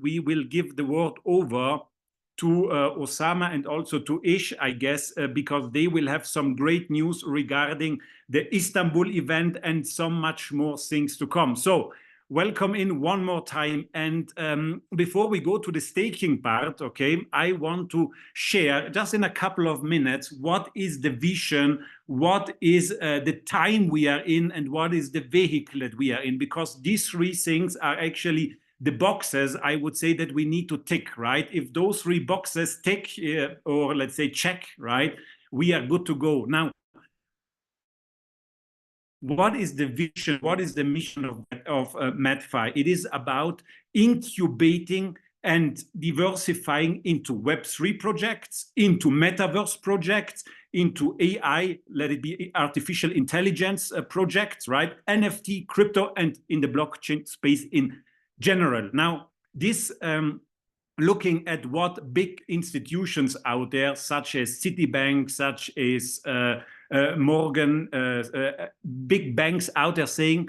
we will give the word over to Osama and also to Ish, I guess, because they will have some great news regarding the Istanbul event and some much more things to come. So welcome in one more time. And before we go to the staking part, okay, I want to share just in a couple of minutes, what is the vision, what is the time we are in, and what is the vehicle that we are in, because these three things are actually the boxes, I would say, that we need to tick, right? If those three boxes tick, or let's say check, right, we are good to go. Now, what is the vision? What is the mission of MadFi? It is about incubating and diversifying into Web3 projects, into metaverse projects, into AI, let it be artificial intelligence projects, right? NFT, crypto, and in the blockchain space in general. Now, this looking at what big institutions out there, such as Citibank, such as Morgan, big banks out there saying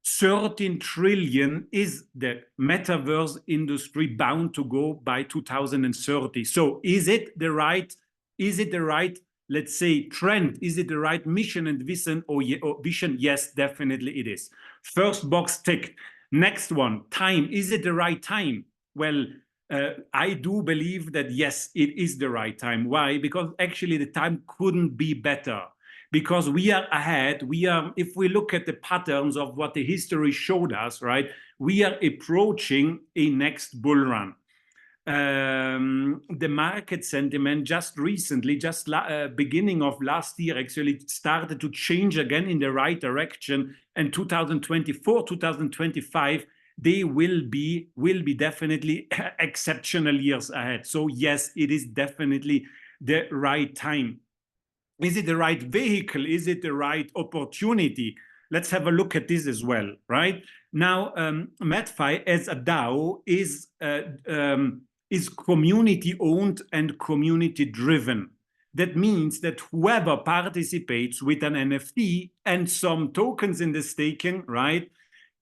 13 trillion is the metaverse industry bound to go by 2030. So is it the right, let's say, trend? Is it the right mission and vision or vision? Yes, definitely it is. First box ticked. Next one, time. Is it the right time? Well, I do believe that yes, it is the right time. Why? Because actually the time couldn't be better. Because we are ahead. We are, if we look at the patterns of what the history showed us, right, we are approaching a next bull run. The market sentiment just recently, beginning of last year, actually started to change again in the right direction. And 2024, 2025, they will be definitely exceptional years ahead. So yes, it is definitely the right time. Is it the right vehicle? Is it the right opportunity? Let's have a look at this as well, right? Now, MadFi as a DAO is community-owned and community-driven. That means that whoever participates with an NFT and some tokens in the staking, right,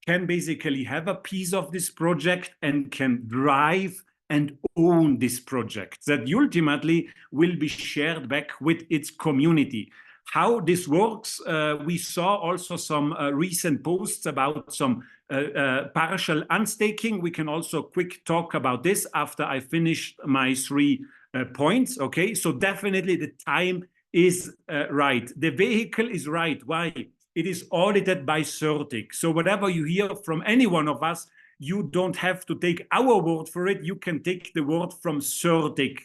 can basically have a piece of this project and can drive and own this project that ultimately will be shared back with its community. How this works, we saw also some recent posts about some partial unstaking. We can also quick talk about this after I finished my 3 points. Okay, so definitely the time is right. The vehicle is right. Why? It is audited by CertiK. So whatever you hear from any one of us, you don't have to take our word for it. You can take the word from CertiK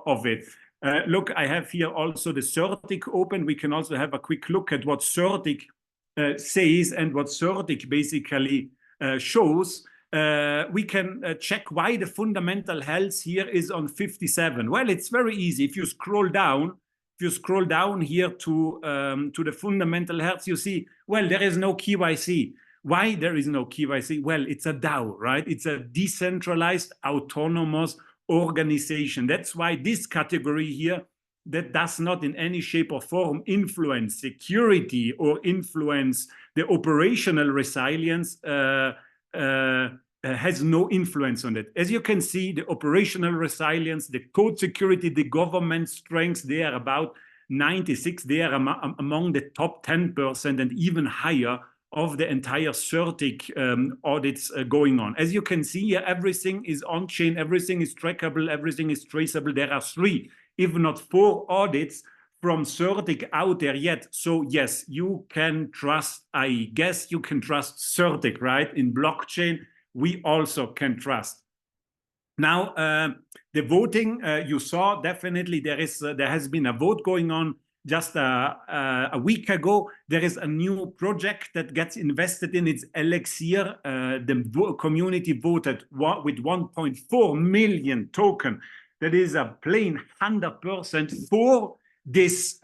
of it. Look, I have here also the CertiK open. We can also have a quick look at what CertiK says and what CertiK basically shows. We can check why the fundamental health here is on 57. Well, it's very easy. If you scroll down, here to the fundamental health, you see, well, there is no KYC. Why there is no KYC? Well, it's a DAO, right? It's a decentralized autonomous organization. That's why this category here, that does not in any shape or form influence security or influence the operational resilience, has no influence on it. As you can see, the operational resilience, the code security, the government strengths, they are about 96. They are among the top 10% and even higher of the entire CertiK audits going on. As you can see here, everything is on-chain, everything is trackable, everything is traceable. There are 3, if not 4 audits from CertiK out there yet. So yes, you can trust, I guess you can trust CertiK, right? In blockchain, we also can trust. Now, the voting, you saw definitely there has been a vote going on just a week ago. There is a new project that gets invested in. It's Elixir. The community voted with 1.4 million token. That is a plain 100% for this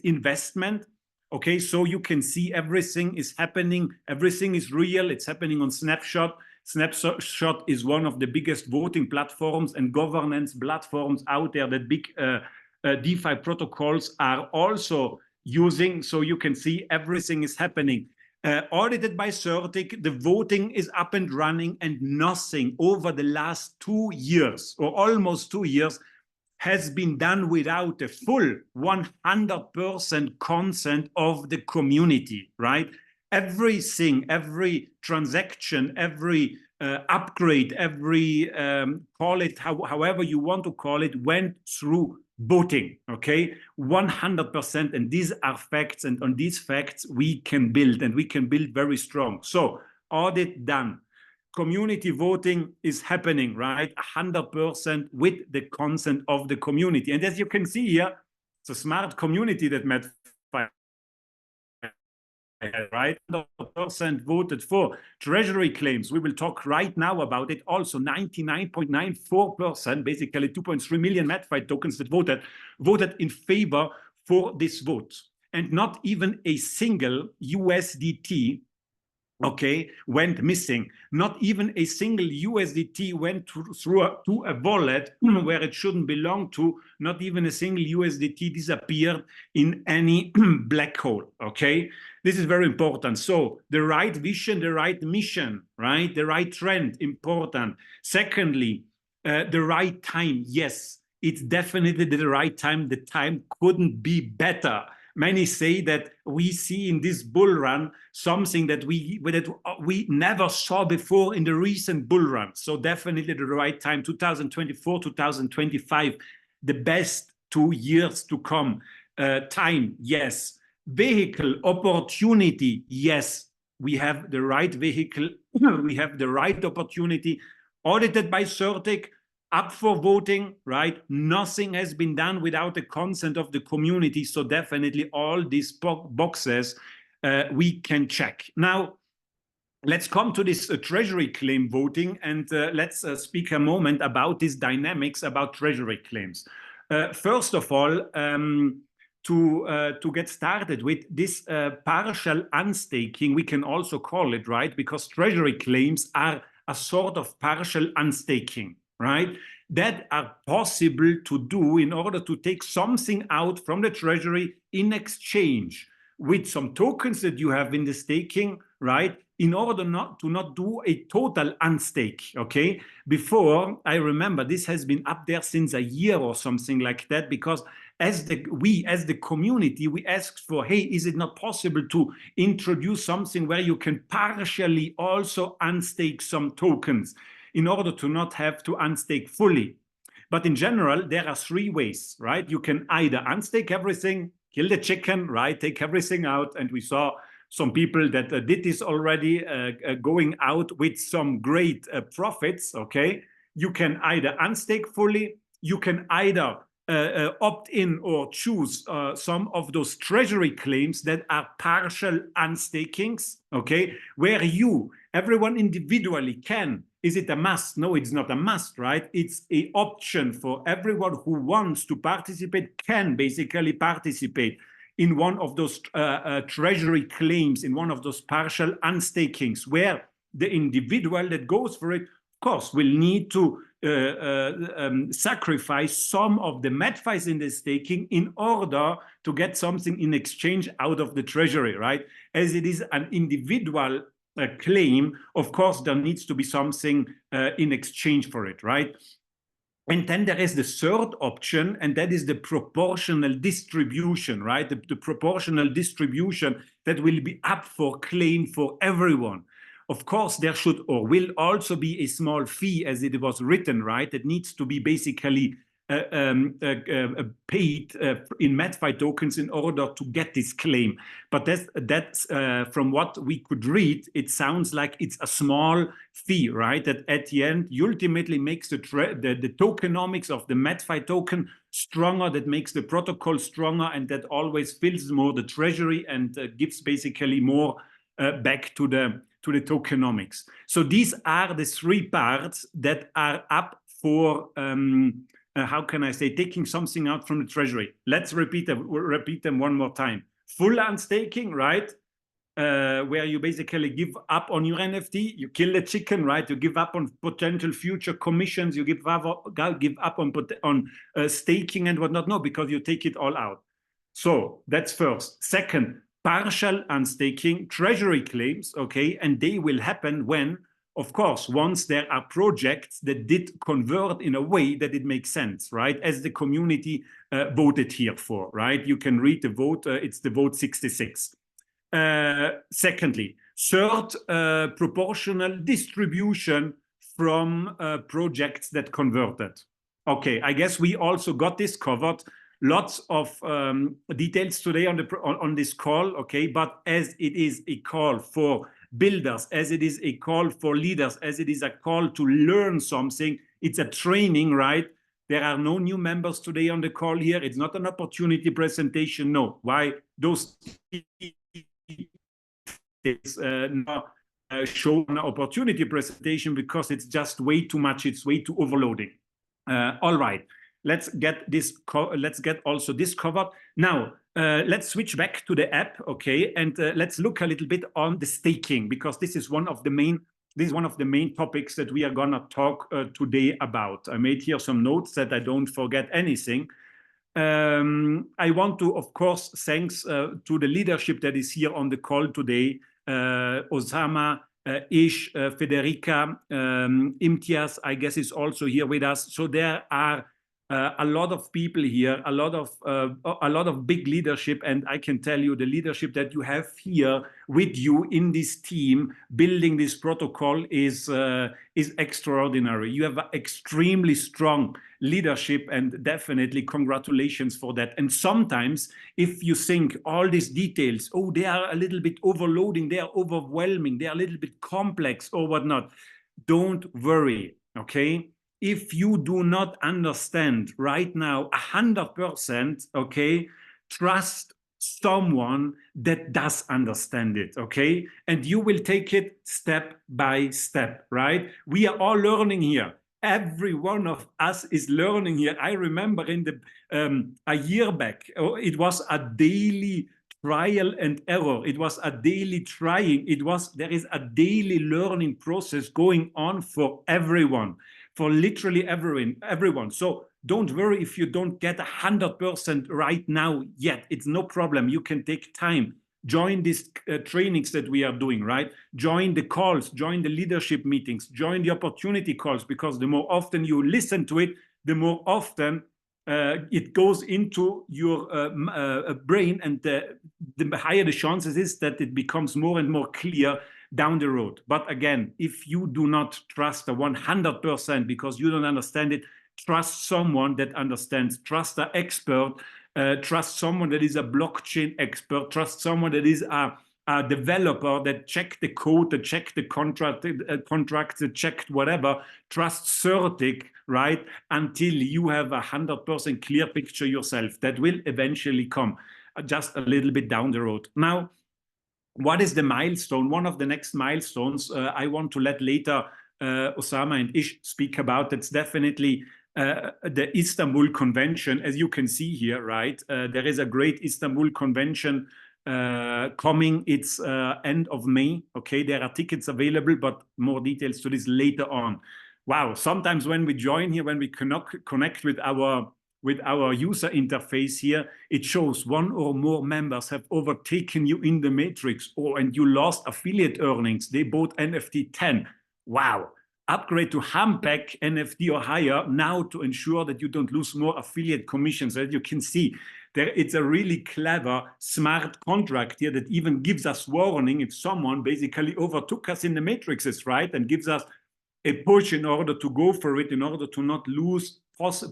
investment. Okay, so you can see everything is happening. Everything is real. It's happening on Snapshot. Snapshot is one of the biggest voting platforms and governance platforms out there that big DeFi protocols are also using. So you can see everything is happening. audited by CERTIC, the voting is up and running, and nothing over the last 2 years or almost 2 years has been done without a full 100% consent of the community, right? Everything, every transaction, every upgrade, every call it however you want to call it, went through voting, okay? 100%, and these are facts, and on these facts we can build, and we can build very strong. So audit done. Community voting is happening, right? 100% with the consent of the community. And as you can see here, it's a smart community that MedFi, right? 100% voted for Treasury claims. We will talk right now about it. Also, 99.94%, basically 2.3 million MedFi tokens that voted in favor for this vote. And not even a single USDT, okay, went missing. Not even a single USDT went to a wallet where it shouldn't belong to. Not even a single USDT disappeared in any black hole, okay? This is very important. So the right vision, the right mission, right? The right trend, important. Secondly, the right time. Yes, it's definitely the right time. The time couldn't be better. Many say that we see in this bull run something that we never saw before in the recent bull run. So definitely the right time, 2024, 2025, the best 2 years to come. Time, yes. Vehicle, opportunity, yes. We have the right vehicle, we have the right opportunity, audited by CERTIC, up for voting, right? Nothing has been done without the consent of the community. So definitely all these boxes we can check. Now, let's come to this Treasury claim voting, and let's speak a moment about these dynamics about Treasury claims. First of all, to get started with this partial unstaking, we can also call it, right? Because Treasury claims are a sort of partial unstaking, right? That are possible to do in order to take something out from the Treasury in exchange with some tokens that you have in the staking, right? In order to not do a total unstake, okay? Before, I remember this has been up there since a year or something like that, because as the community, we asked for, hey, is it not possible to introduce something where you can partially also unstake some tokens in order to not have to unstake fully? But in general, there are 3 ways, right? You can either unstake everything, kill the chicken, right? Take everything out. And we saw some people that did this already, going out with some great profits, okay? You can either unstake fully, you can either opt in or choose some of those Treasury claims that are partial unstakings, okay? Where everyone individually can. Is it a must? No, it's not a must, right? It's an option for everyone who wants to participate, can basically participate in one of those Treasury claims, in one of those partial unstakings, where the individual that goes for it, of course, will need to sacrifice some of the MedFis in the staking in order to get something in exchange out of the Treasury, right? As it is an individual claim, of course, there needs to be something in exchange for it, right? And then there is the third option, and that is the proportional distribution, right? The proportional distribution that will be up for claim for everyone. Of course, there should or will also be a small fee, as it was written, right? It needs to be basically paid in MedFi tokens in order to get this claim. But that's from what we could read, it sounds like it's a small fee, right? That at the end, ultimately makes the tokenomics of the MedFi token stronger, that makes the protocol stronger, and that always fills more the Treasury and gives basically more back to the tokenomics. So these are the 3 parts that are up for how can I say, taking something out from the Treasury. Let's repeat them one more time. Full unstaking, right? Where you basically give up on your NFT, you kill the chicken, right? You give up on potential future commissions, you give up on staking and whatnot. No, because you take it all out. So that's first. Second, partial unstaking, treasury claims, okay, and they will happen when, of course, once there are projects that did convert in a way that it makes sense, right, as the community voted here for, right? You can read the vote, it's the vote 66. Secondly, third, proportional distribution from projects that converted. Okay, I guess we also got this covered. Lots of details today on this call, okay? But as it is a call for builders, as it is a call for leaders, as it is a call to learn something, it's a training, right? There are no new members today on the call here. It's not an opportunity presentation. No. Why? Those show an opportunity presentation because it's just way too much. It's way too overloading. All right. Let's get also this covered. Now, let's switch back to the app, okay? And let's look a little bit on the staking, because this is one of the main topics that we are gonna talk today about. I made here some notes that I don't forget anything. I want to, of course, thanks to the leadership that is here on the call today, Osama, Ish, Federica, Imtiaz, I guess, is also here with us. So there are a lot of people here, a lot of big leadership, and I can tell you the leadership that you have here with you in this team building this protocol is extraordinary. You have extremely strong leadership, and definitely congratulations for that. And sometimes if you think all these details, oh, they are a little bit overloading, they are overwhelming, they are a little bit complex or whatnot, don't worry, okay? If you do not understand right now 100%, okay, trust someone that does understand it, okay? And you will take it step by step, right? We are all learning here. Every one of us is learning here. I remember in the a year back, it was a daily trial and error. It was a daily trying. There is a daily learning process going on for everyone, for literally everyone. So don't worry if you don't get 100% right now yet. It's no problem. You can take time. Join these trainings that we are doing, right? Join the calls, join the leadership meetings, join the opportunity calls, because the more often you listen to it, the more often it goes into your brain, and the higher the chances is that it becomes more and more clear down the road. But again, if you do not trust the 100% because you don't understand it, trust someone that understands. Trust an expert. Trust someone that is a blockchain expert. Trust someone that is a developer that checked the code, that checked the contract, that checked whatever. Trust Certic, right? Until you have 100% clear picture yourself. That will eventually come, just a little bit down the road. Now, what is the milestone? One of the next milestones I want to let later Osama and Ish speak about. That's definitely the Istanbul Convention. As you can see here, right? There is a great Istanbul Convention coming. It's end of May. Okay, there are tickets available, but more details to this later on. Wow, sometimes when we join here, when we connect with our user interface here, it shows one or more members have overtaken you in the matrix, and you lost affiliate earnings. They bought NFT 10. Wow. Upgrade to Humpback NFT or higher now to ensure that you don't lose more affiliate commissions. As you can see, it's a really clever, smart contract here that even gives us warning if someone basically overtook us in the matrices, right? And gives us a push in order to go for it, in order to not lose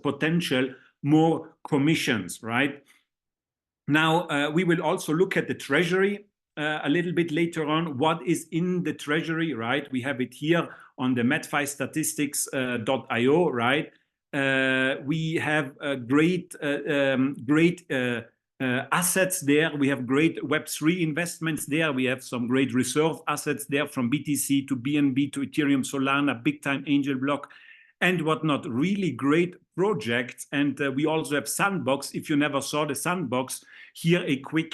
potential more commissions, right? Now, we will also look at the Treasury a little bit later on. What is in the Treasury, right? We have it here on the medfistatistics.io, right? We have great assets there. We have great Web3 investments there. We have some great reserve assets there, from BTC to BNB to Ethereum, Solana, big time Angel Block, and whatnot. Really great projects. And we also have Sandbox. If you never saw the Sandbox, here a quick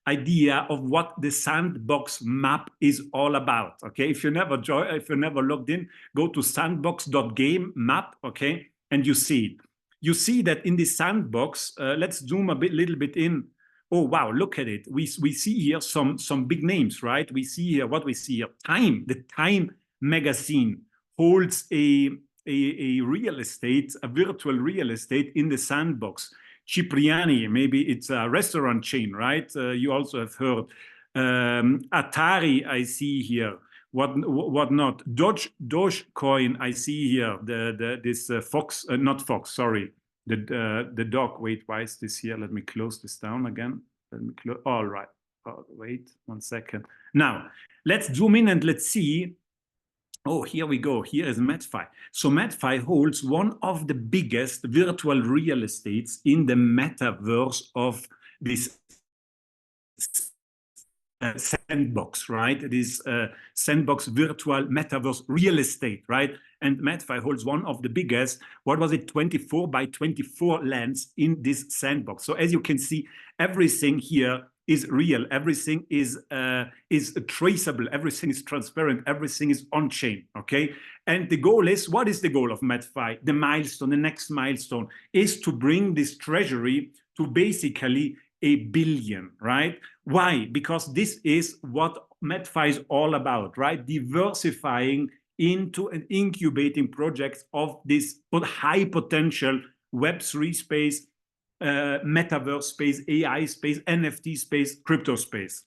idea of what the Sandbox map is all about. Okay, if you never logged in, go to sandbox.game map. Okay, and you see it. You see that in the Sandbox. Let's zoom little bit in. oh wow, look at it. We see here some big names, right? We see here what we see here. Time, the Time magazine holds a real estate, a virtual real estate in the sandbox. Cipriani, maybe it's a restaurant chain, right? You also have heard. Atari, I see here. What not? Dogecoin, I see here. This Fox, not Fox, sorry. The dog. Wait, why is this here? Let me close this down again. Let me close. All right. Oh, wait 1 second. Now let's zoom in and let's see. Oh, here we go. Here is MedFi. So MedFi holds one of the biggest virtual real estates in the metaverse of this sandbox, right? This sandbox virtual metaverse real estate, right? And MedFi holds one of the biggest, what was it, 24 by 24 lands in this sandbox. So as you can see, everything here is real. Everything is traceable. Everything is transparent. Everything is on chain. Okay. And the goal is, what is the goal of MedFi? The milestone, the next milestone is to bring this treasury to basically 1 billion, right? Why? Because this is what MedFi is all about, right? Diversifying into and incubating projects of this high potential Web3 space, metaverse space, AI space, NFT space, crypto space.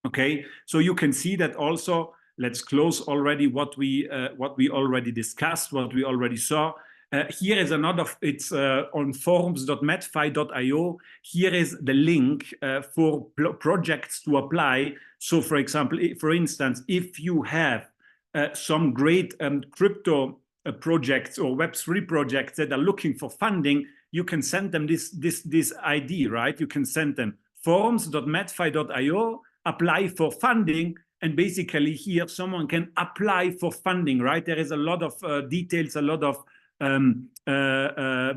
Okay, so you can see that also. Let's close already what we already discussed, what we already saw. Here is another, it's on forums.medfi.io. Here is the link for projects to apply. So for example, for instance, if you have some great crypto projects or Web3 projects that are looking for funding, you can send them this ID, right? You can send them forums.medfi.io, apply for funding, and basically here someone can apply for funding, right? There is a lot of details, a lot of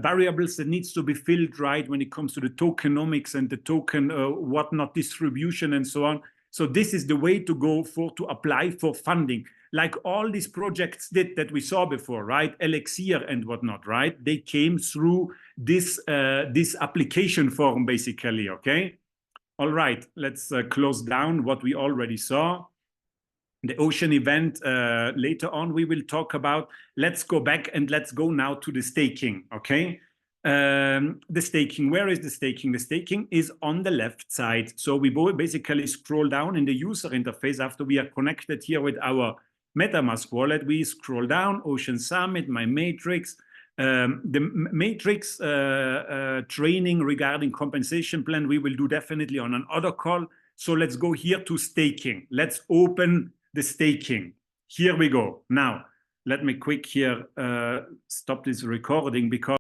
variables that needs to be filled, right, when it comes to the tokenomics and the token whatnot distribution and so on. So this is the way to go to apply for funding, like all these projects that we saw before, right? Elixir and whatnot, right? They came through this application form basically. Okay. All right. Let's close down what we already saw. The ocean event later on we will talk about. Let's go back and let's go now to the staking. Okay. The staking, where is the staking? The staking is on the left side. So we basically scroll down in the user interface after we are connected here with our MetaMask wallet. We scroll down, Ocean Summit, my matrix, the matrix training regarding compensation plan. We will do definitely on another call. So let's go here to staking. Let's open the staking. Here we go. Now, let me quick here stop this recording because